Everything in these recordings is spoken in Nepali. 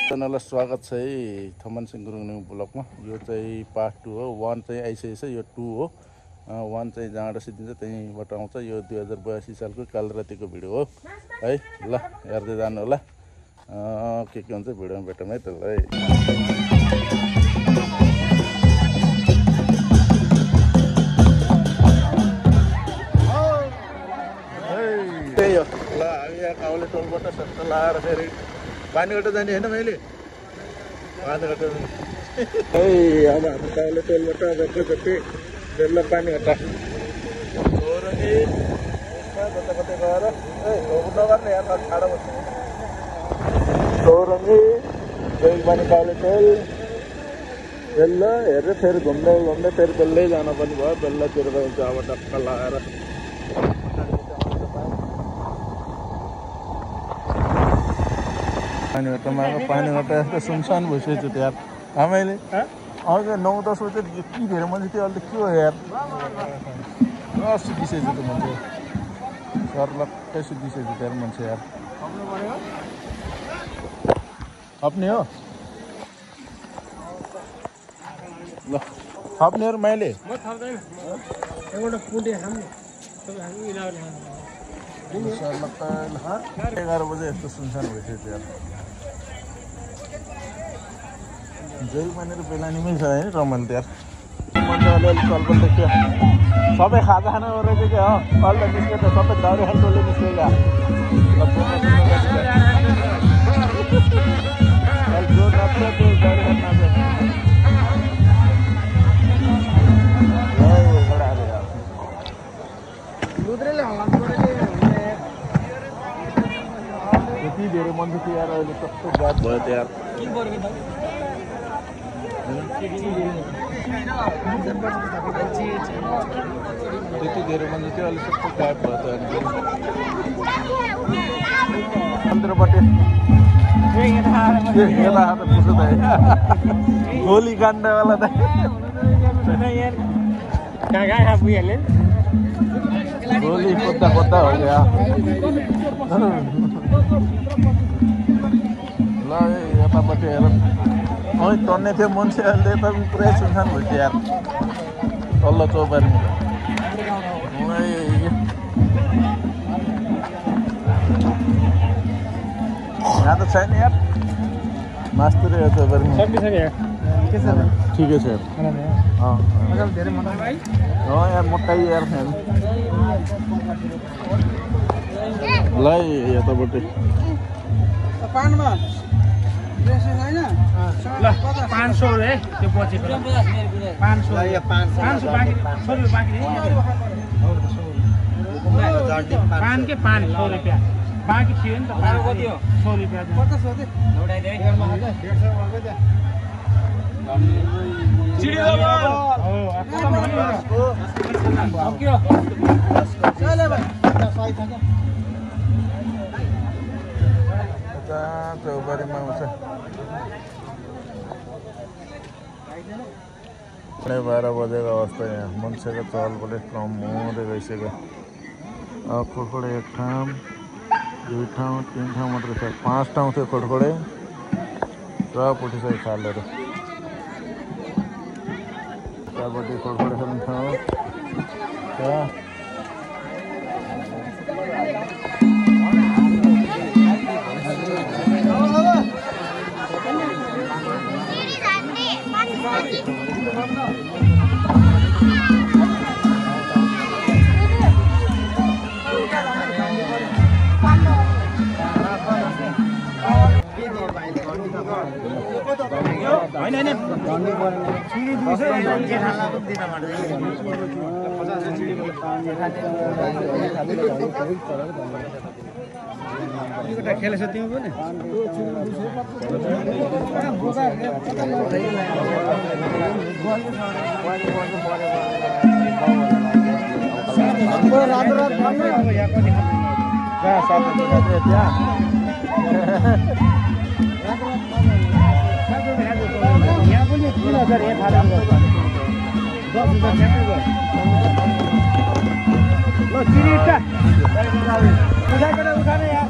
जनालाई स्वागत छ है थमन सिंह गुरुङ न्यू ब्लकमा। यो चाहिँ पार्ट 2 हो। 1 चाहिँ आइसकेछ, यो 2 हो। 1 चाहिँ जहाँबाट सिद्धिन्छ त्यहीँबाट आउँछ। यो 2082 सालको कालरातिको भिडियो हो है। ल हेर्दै जानु होला के हुन्छ भिडियोमा भेटौँ है त्यसलाई। त्यही हो ल, हामी यहाँ काउले टोलबाट सस्तो लाएर फेरि पानीबाट जाने होइन मैले पानीबाट है। अब हामी काउले टोलबाट जति जति बेल्ला पानीबाट कता कतै गएर नगर्ने यहाँ छाडा बस्नु चौरङ्गी पानी काउले टोल बेल्ला हेरेर फेरि घुम्दै घुम्दै फेरि बेल्लै जानु पनि भयो। बेल्लातिर गइन्छ अब टक्क लगाएर पानीबाट यस्तो सुनसान भइसकेको थियो यार। हामीले आउँछ 9-10 बजे यति धेरै मान्छे थियो। अहिले के हो यार, सिद्धिसकेको थियो मान्छे, सर्लक्कै सिद्धिसकेको थियो मान्छे यार। थप्ने हो ल, थप्नेहरू मैले 11 बजे यस्तो सुनसान भइसकेको थियो यार। जेल पानीहरू बेलानीमै छ है रमाइलो यार। मान्छे अलिअलि चलपल देख्यो, सबै खाजा खाना रहेछ क्या हो। अहिले त निस्केको त सबै दाउरे खाने टोलले निस्क्यो क्या। जो नाच्छ त्यो दाउरे खान नाच्छ। यति धेरै मान्छे थियो यार। अहिले कस्तो बात भयो त यार। त्यति धेरै मान्छे थियो, अहिले सबै गायब भयो त। अन्तरपट्टि पुग्छ त गोली काण्डवाला त गोली खोज्दा खोज्दा हो क्या। ल यतापट्टि हेर तन्ने थियो मान्छे, अहिले त पुरै सुनसान भइसक्यो यार तल्लो चौबारीमा। यहाँ त छैन यार मास्टर चौबारीमा। ठिकै छ यार। यार मोटाइ यार ल यतापट्टि 500 है त्यो पछि 500 बाँकी 100 रुपियाँ बाँकी पान के 500 रुपियाँ बाँकी थियो नि त। 100 रुपियाँ चौबारीमा आउँछ। 12 बजेको अवस्था यहाँ मान्छेको चहलपहल कम हुँदै गइसक्यो। खोडखोडे 1 ठाउँ 2 ठाउँ 3 ठाउँ मात्रै छ। 5 ठाउँ थियो खोडखोडे, सब उठिसक्यो खालहरू। यतापट्टि खोडखोडे खेल्ने ठाउँ छ। एउटा खेलेछ तिमी पनि यहाँ पनि 3000 एक हालेर गर्छ 10,000 ठ्याक्कै गर्छ ल चिरिटा उठाने यार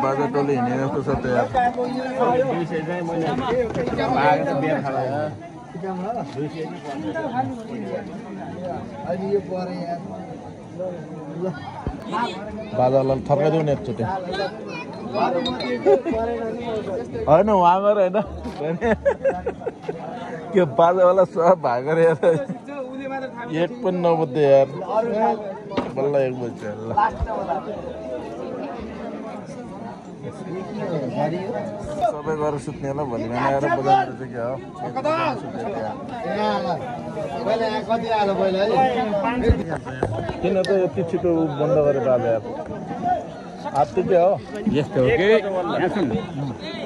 बाजा टोली हिँडेर जस्तो छ त यार बाजालाई थर्काइदेऊ न एकचोटि होइन उहाँ गएर होइन त्यो बाजावाला सब भागेर यार एक पनि नबुझ्दै यार बल्ल एक बज्छ ल सबै गरेर सुत्ने होला भोलि बिहान आएर बजाउनु चाहिँ क्या हो किन त यति छिटो बन्द गरेर आयो यार आत्ति के हो यस्तो हो कि यहाँ सुन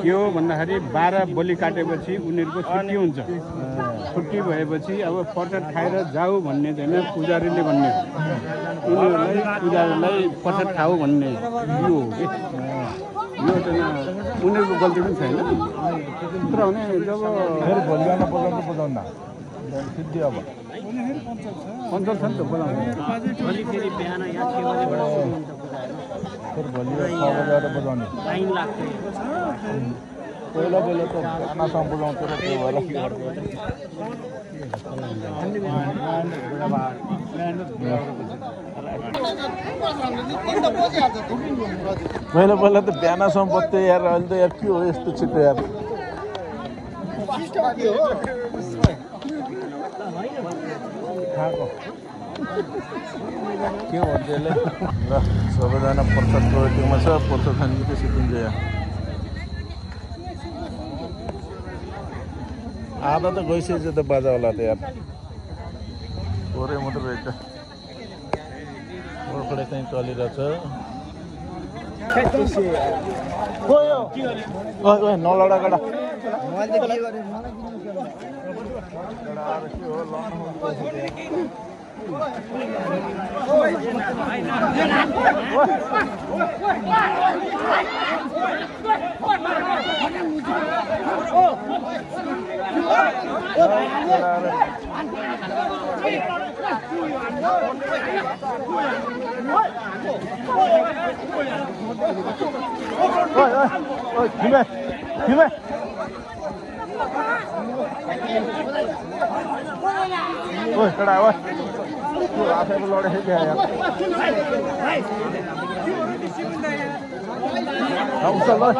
के हो भन्दाखेरि 12 बलि काटेपछि उनीहरूको छुट्टी हुन्छ छुट्टी भएपछि अब प्रसाद खाएर जाऊ भन्ने छैन पुजारीले भन्ने उनीहरूलाई पुजारीलाई प्रसाद खाऊ भन्ने यो हो कि यो चाहिँ उनीहरूको गल्ती पनि छैन तर भने जब फेरि भोलि बिहान बजाउनु सिद्धि अब पञ्चल छ नि त बोलाउनु फेरि भोलि 6 बजेर बजाउने पहिला पहिला त खानासँग बजाउँथ्यो र त्यो भएर पहिला पहिला त बिहानसम्म बत्थ्यो यार अहिले त यार के हो यस्तो छिटो यार के भन्छ यसले ल सबैजना प्रसादको वेटिङमा छ प्रसाद खाने बित्तिकै सिद्धिन्छ यहाँ आधा त गइसकेछ त बाजावाला त यार थोरै मात्र रहेछ ओर्खडे चाहिँ चलिरहेछ नलडा गडा Ôi, cái nào ơi. Tôi thấy lo đây hết kìa. Không sao thôi.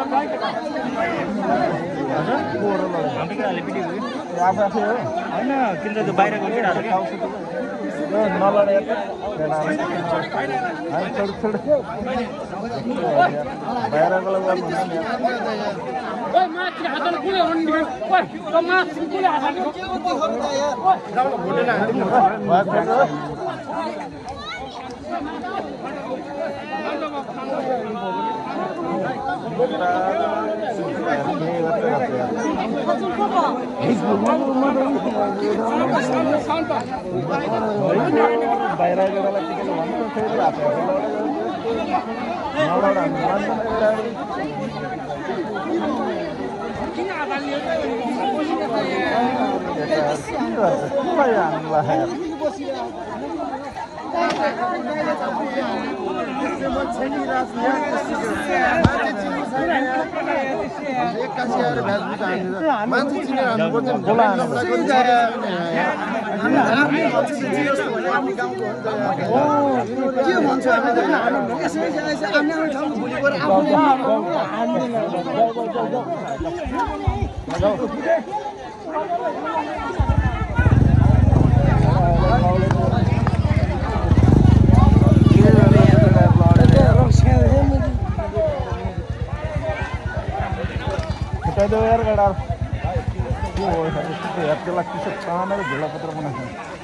दो यार गड़ा वो यार के लग किसे काम है झोला पत्र बना है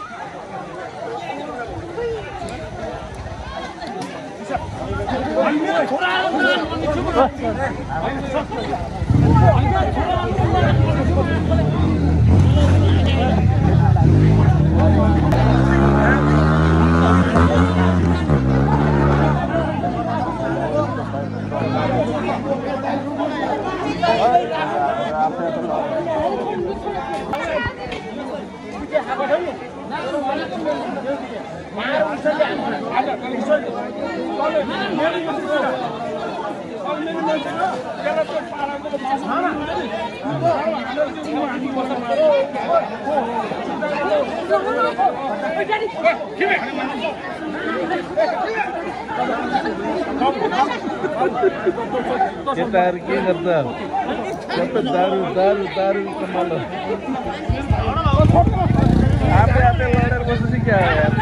Kita ke करता कत दारू दारू दारू कमाल आते आते लड़र बस से क्या है यार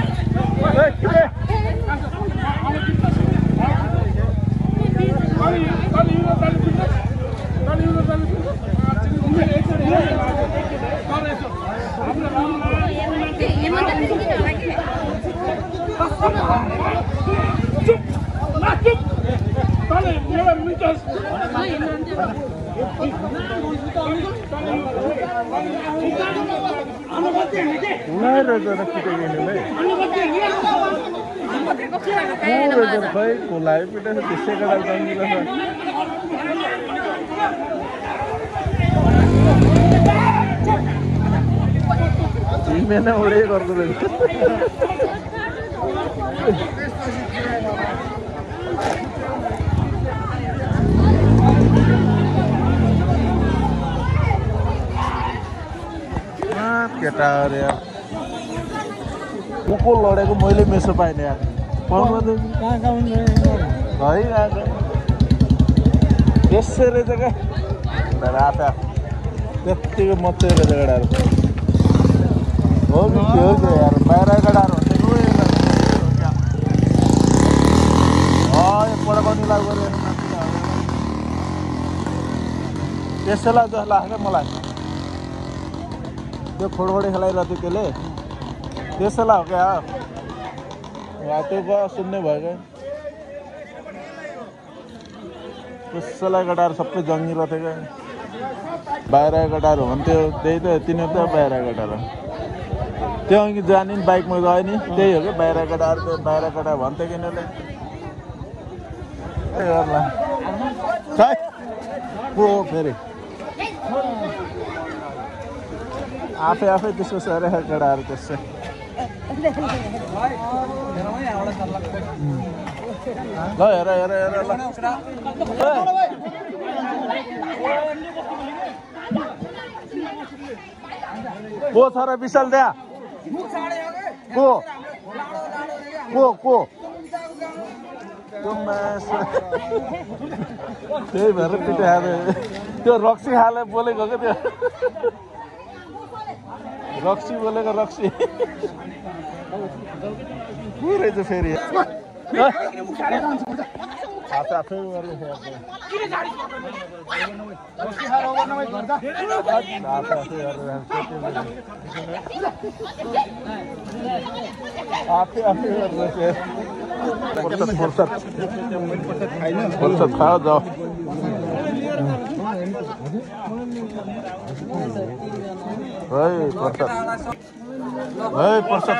मैंने उड़े कर दो केटा यार को लडेको मैले मेसो पाइने यार त्यसै रहेछ क्या राता त्यत्तिको मचेको जग्गाहरू हो कि के हो क्या यार बाहिरका डाँडो पढाउने लाग्यो त्यसैलाई जस्तो लाग्छ क्या मलाई त्यो खोडखोडी खेलाइरहेको थियो त्यसले त्यसैलाई हो क्या त्यो भयो सुन्ने भयो क्या त्यसैलाई गडाएर सबै जङ्गिरहेको थियो क्या बाहिर गडाहरू हुन्थ्यो त्यही त तिनीहरू त बाहिर गडाएर त्यो अघि जाने नि बाइकमा गयो नि त्यही हो क्या बाहिर गडाएर त्यो बाहिर गडा भन्थ्यो कि यिनीहरूले को फेरि आफै आफै त्यसको सर गडाएर त्यसै ल हेर हेर हेर ल को छ र विशाल त्यहाँ को त्यही भएर पिटे हाले त्यो रक्सी खाले बोलेको क्या त्यो रक्सी बोलेको रक्सी को रहेछ फेरि आफै फुर्सद खाओ जाओ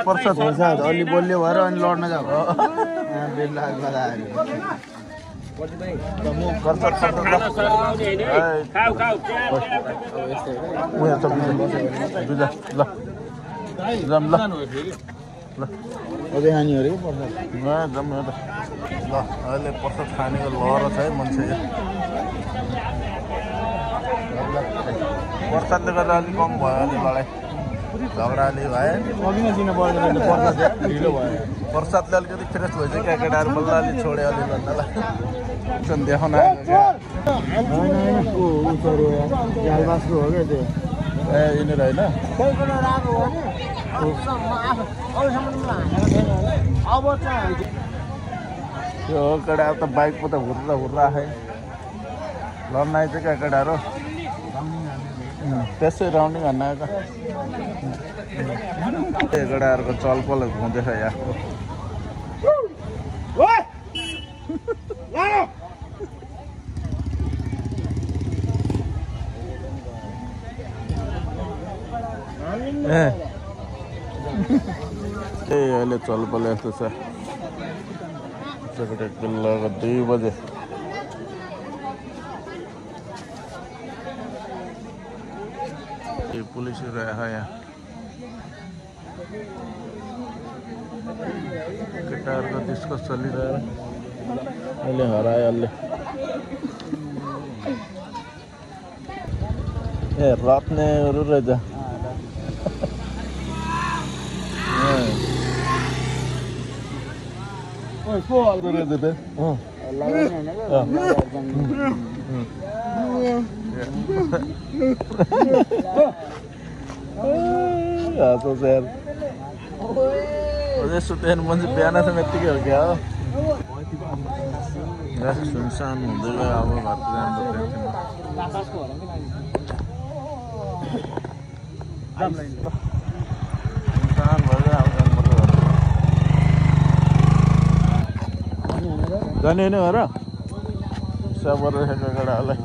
प्रसाद अलि बोल्ने भएर अनि लड्न जाऊ अझै खाने अरे ल अहिले प्रसाद खानेको लहर छ है मान्छे प्रसादले गर्दा अलिक कम भयो अलि लडाइँ झगडाले भयो अघि नै दिन पर्दैन ढिलो भयो प्रसादले अलिकति फ्रेस भएछ क्या केटाहरू बल्ल अलि छोड्यो अलि भन्दालाई देखाउन आएको क्या जालबासको हो क्या त्यो ए यिनीहरू होइन त्यो हो केटाहरू त बाइकमा त हुर्रा आए लड्न आएछ क्या केटाहरू त्यसै राउन्डिङ हान्न आएको केटाहरूको चलपल हुँदैछ यहाँ ए अहिले चलपल यस्तो छ बेलुका 2 बजे पुलिसहरू आयो यहाँ केटाहरूको डिस्कस चलिरहेको अहिले हरायो अहिले ए रत्नेहरू रहेछ सुतेन मान्छे बिहानसम्म यत्तिकै हो क्या हो सुनसान हुँदै गयो अब घरतिर सुनसान भयो अब जाने होइन घर सबर रहेको केटाहरूलाई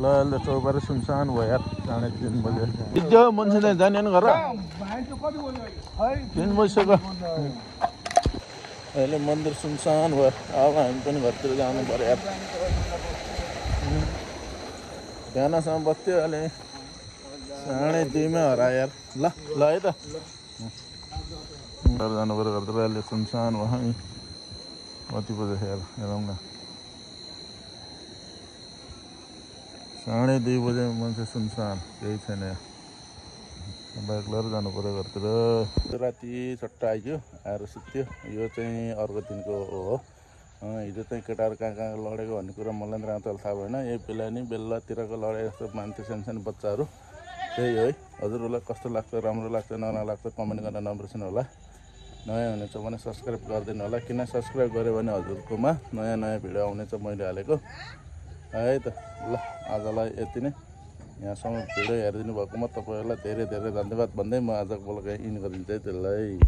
ल अहिले चौबार सुनसान भयो यार 3:30 बजे हिजो मान्छे चाहिँ जाने होइन घर 3 बजिसक्यो अहिले मन्दिर सुनसान भयो अब हामी पनि घरतिर जानु पर्यो यार बिहानसम्म बस्थ्यो अहिले 2:30 हरायो यार ल ल है त घर जानु पर्यो घरतिर अहिले सुनसान भयो नि कति बजे यार हेरौँ न 2:30 बजे मान्छे सुनसान केही छैन बाइक लिएर जानु पऱ्यो घरतिर। राति छट्ट आइयो, आएर सुत्यो। यो चाहिँ अर्को दिनको हो। हिजो चाहिँ केटाहरू कहाँ कहाँ लडेको भन्ने कुरा मलाई पनि रातल थाहा भएन। यही बेला नि बेलातिरको लडाइ जस्तो मान्थ्यो सानो बच्चाहरू। त्यही है। हजुरहरूलाई कस्तो लाग्छ, राम्रो लाग्छ नराम्रो लाग्छ कमेन्ट गर्न नबिर्सनु होला। नयाँ हुनेछ भने सब्सक्राइब गरिदिनु होला। किन सब्सक्राइब गऱ्यो भने हजुरकोमा नयाँ नयाँ भिडियो आउनेछ मैले हालेको है त। ल आजलाई यति नै। यहाँसम्म भिडियो हेरिदिनु भएकोमा तपाईँहरूलाई धेरै धेरै धन्यवाद भन्दै म आजको ब्लग इन गरिदिन्छु है त्यसलाई।